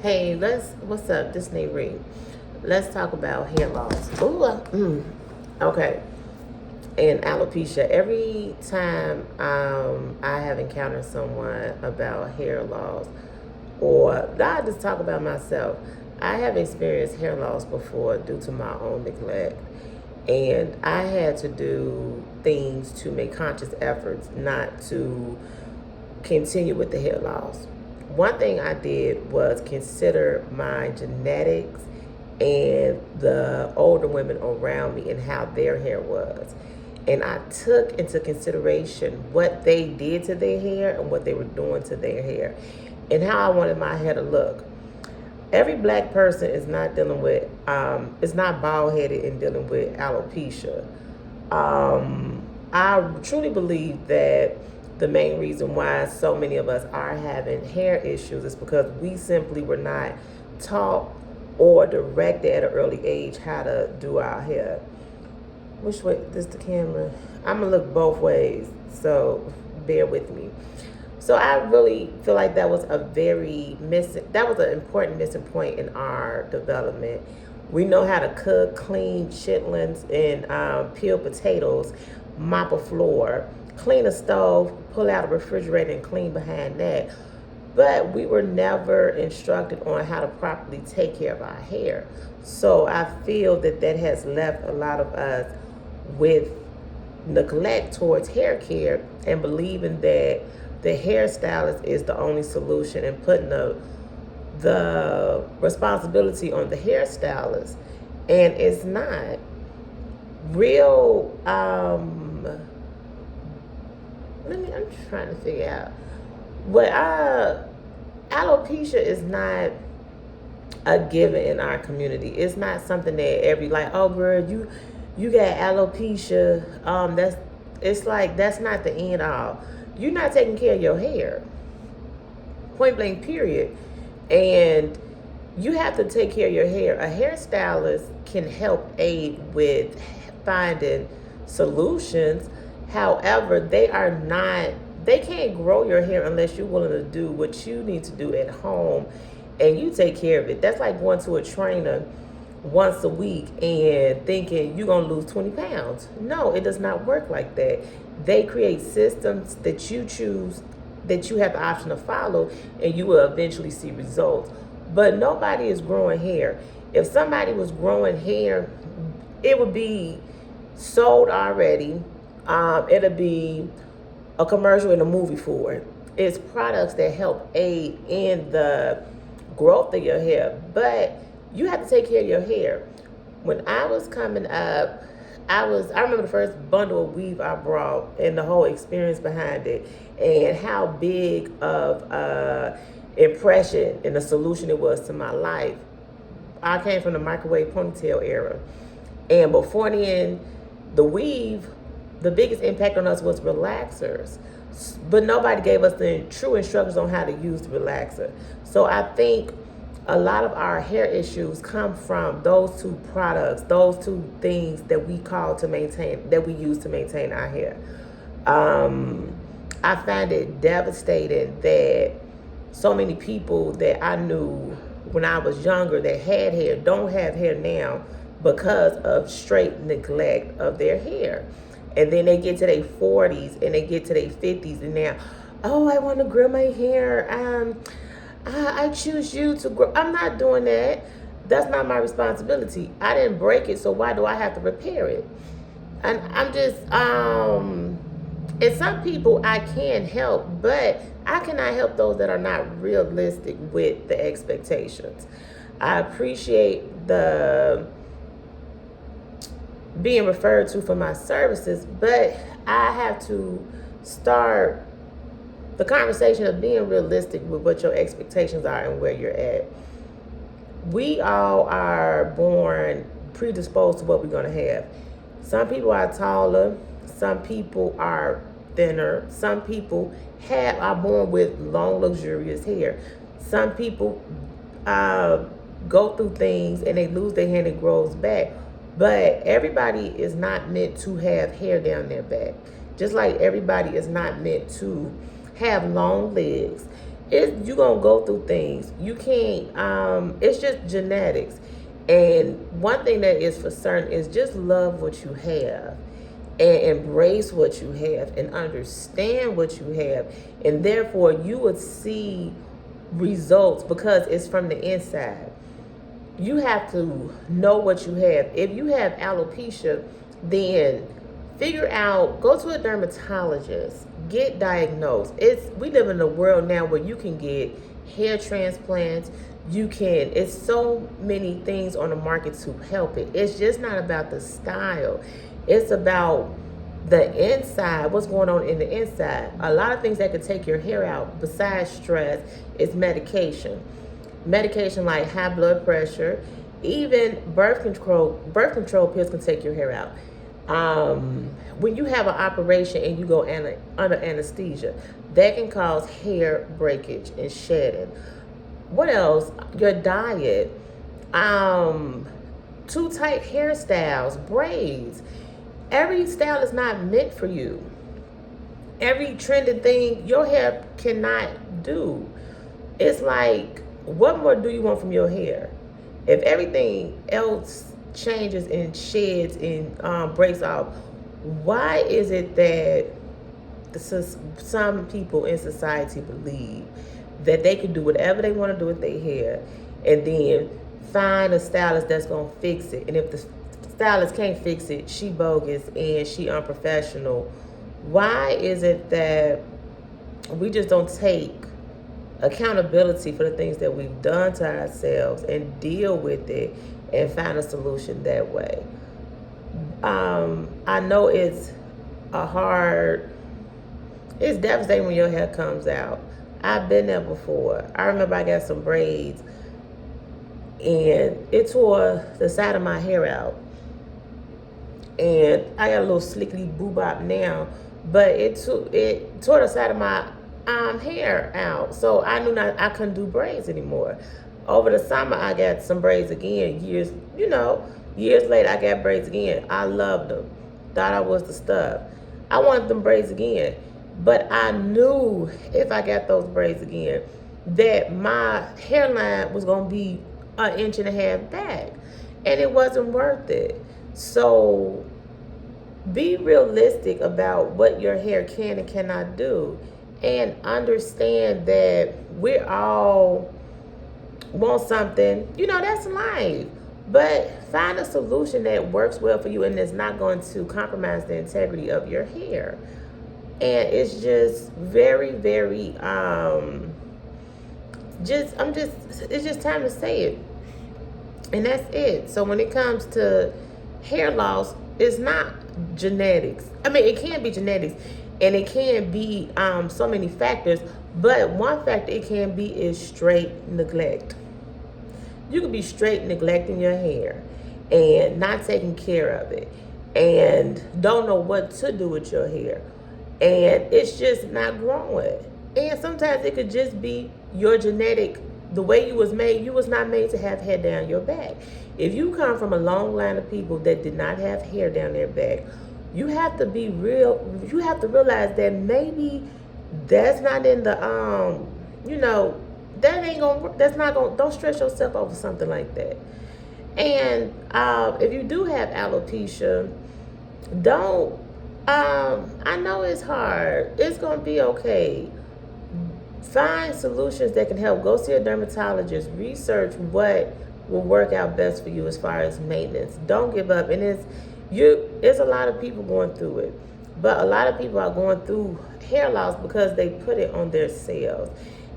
Hey, what's up? This NaRee. Let's talk about hair loss. Okay. And alopecia. Every time I have encountered someone about hair loss, or I just talk about myself, I have experienced hair loss before due to my own neglect. And I had to do things to make conscious efforts not to continue with the hair loss. One thing I did was consider my genetics and the older women around me and how their hair was. And I took into consideration what they did to their hair and what they were doing to their hair and how I wanted my hair to look. Every black person is not dealing with, is not bald headed and dealing with alopecia. I truly believe that the main reason why so many of us are having hair issues is because we simply were not taught or directed at an early age how to do our hair. Which way? This the camera. I'm gonna look both ways, so bear with me. So I really feel like that was that was an important missing point in our development. We know how to cook, clean chitlins and peel potatoes, mop a floor, clean a stove, pull out a refrigerator and clean behind that. But we were never instructed on how to properly take care of our hair. So I feel that has left a lot of us with neglect towards hair care and believing that the hairstylist is the only solution and putting the responsibility on the hairstylist. And it's not. Real I'm just trying to figure out what alopecia is not a given in our community. It's not something that oh girl, you got alopecia. That's not the end all. You're not taking care of your hair. Point blank period. And you have to take care of your hair. A hairstylist can help aid with finding solutions. However, they can't grow your hair unless you're willing to do what you need to do at home and you take care of it. That's like going to a trainer once a week and thinking you're going to lose 20 pounds. No, it does not work like that. They create systems that you choose, that you have the option to follow, and you will eventually see results. But nobody is growing hair. If somebody was growing hair, it would be sold already. It'll be a commercial in a movie for it. It's products that help aid in the growth of your hair, but you have to take care of your hair. When I was coming up, I remember the first bundle of weave I brought and the whole experience behind it and how big of impression and a solution it was to my life. I came from the microwave ponytail era, and before then, the weave, the biggest impact on us was relaxers, but nobody gave us the true instructions on how to use the relaxer. So I think a lot of our hair issues come from those two products, those two things that we use to maintain our hair. I find it devastating that so many people that I knew when I was younger that had hair don't have hair now because of straight neglect of their hair. And then they get to their 40s and they get to their 50s and now, oh, I want to grow my hair. I choose you to grow. I'm not doing that. That's not my responsibility. I didn't break it, so why do I have to repair it? And I'm just, and some people I can help, but I cannot help those that are not realistic with the expectations. I appreciate the being referred to for my services, but I have to start the conversation of being realistic with what your expectations are and where you're at. We all are born predisposed to what we're going to have. Some people are taller, some people are thinner, some people are born with long, luxurious hair. Some people go through things and they lose their hair and it grows back. But everybody is not meant to have hair down their back. Just like everybody is not meant to have long legs. you're gonna go through things. You can't it's just genetics. And one thing that is for certain is just love what you have and embrace what you have and understand what you have, and therefore you would see results because it's from the inside. You have to know what you have. If you have alopecia, then figure out, go to a dermatologist, get diagnosed. We live in a world now where you can get hair transplants. It's so many things on the market to help it. It's just not about the style. It's about the inside, what's going on in the inside. A lot of things that could take your hair out besides stress is medication. Medication like high blood pressure, even birth control pills can take your hair out. When you have an operation and you go under anesthesia, that can cause hair breakage and shedding. What else? Your diet, too tight hairstyles, braids. Every style is not meant for you. Every trending thing your hair cannot do. It's like, what more do you want from your hair? If everything else changes and sheds and breaks off, why is it that some people in society believe that they can do whatever they want to do with their hair and then find a stylist that's going to fix it? And if the stylist can't fix it, she bogus and she unprofessional. Why is it that we just don't take accountability for the things that we've done to ourselves and deal with it and find a solution that way? I know it's devastating when your hair comes out. I've been there before. I remember I got some braids and it tore the side of my hair out. And I got a little slickly boobop now, but it tore the side of my hair out. So I knew I couldn't do braids anymore. Over the summer, I got some braids again. Years later, I got braids again. I loved them. Thought I was the stuff. I wanted them braids again. But I knew if I got those braids again, that my hairline was going to be 1.5 inches back. And it wasn't worth it. So be realistic about what your hair can and cannot do. And understand that we all want something. That's life. But find a solution that works well for you and is not going to compromise the integrity of your hair. And it's just very, very, it's just time to say it. And that's it. So when it comes to hair loss, it's not genetics. I mean, it can be genetics and it can be so many factors, but one factor it can be is straight neglect. You could be straight neglecting your hair and not taking care of it and don't know what to do with your hair. And it's just not growing. And sometimes it could just be your genetic, the way you was made. You was not made to have hair down your back. If you come from a long line of people that did not have hair down their back, you have to be real. You have to realize that maybe that's not in the, that ain't gonna work. That's not gonna, don't stress yourself over something like that. And if you do have alopecia, don't, I know it's hard. It's gonna be okay. Find solutions that can help. Go see a dermatologist. Research what will work out best for you as far as maintenance. Don't give up. And it's a lot of people going through it. But a lot of people are going through hair loss because they put it on their cells.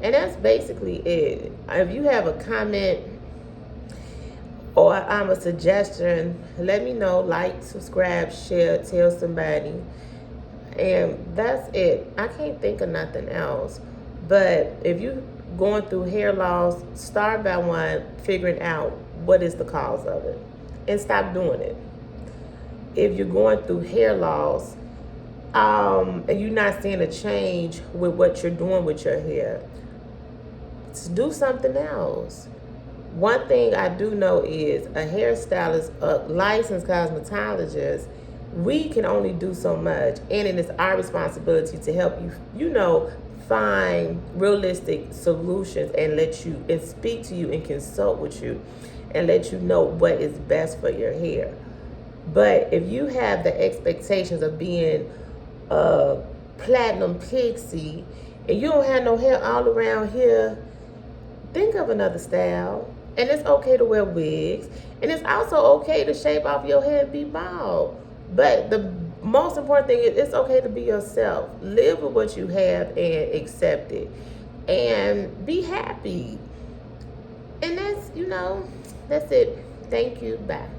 And that's basically it. If you have a comment or a suggestion, let me know. Like, subscribe, share, tell somebody. And that's it. I can't think of nothing else. But if you're going through hair loss, start by figuring out what is the cause of it and stop doing it. If you're going through hair loss and you're not seeing a change with what you're doing with your hair, do something else. One thing I do know is a hairstylist, a licensed cosmetologist, we can only do so much, and it is our responsibility to help you, find realistic solutions and let you and speak to you and consult with you and let you know what is best for your hair. But if you have the expectations of being a platinum pixie and you don't have no hair all around here, think of another style. And it's okay to wear wigs. And it's also okay to shave off your hair and be bald. But the most important thing is it's okay to be yourself. Live with what you have and accept it. And be happy. And that's, that's it. Thank you. Bye.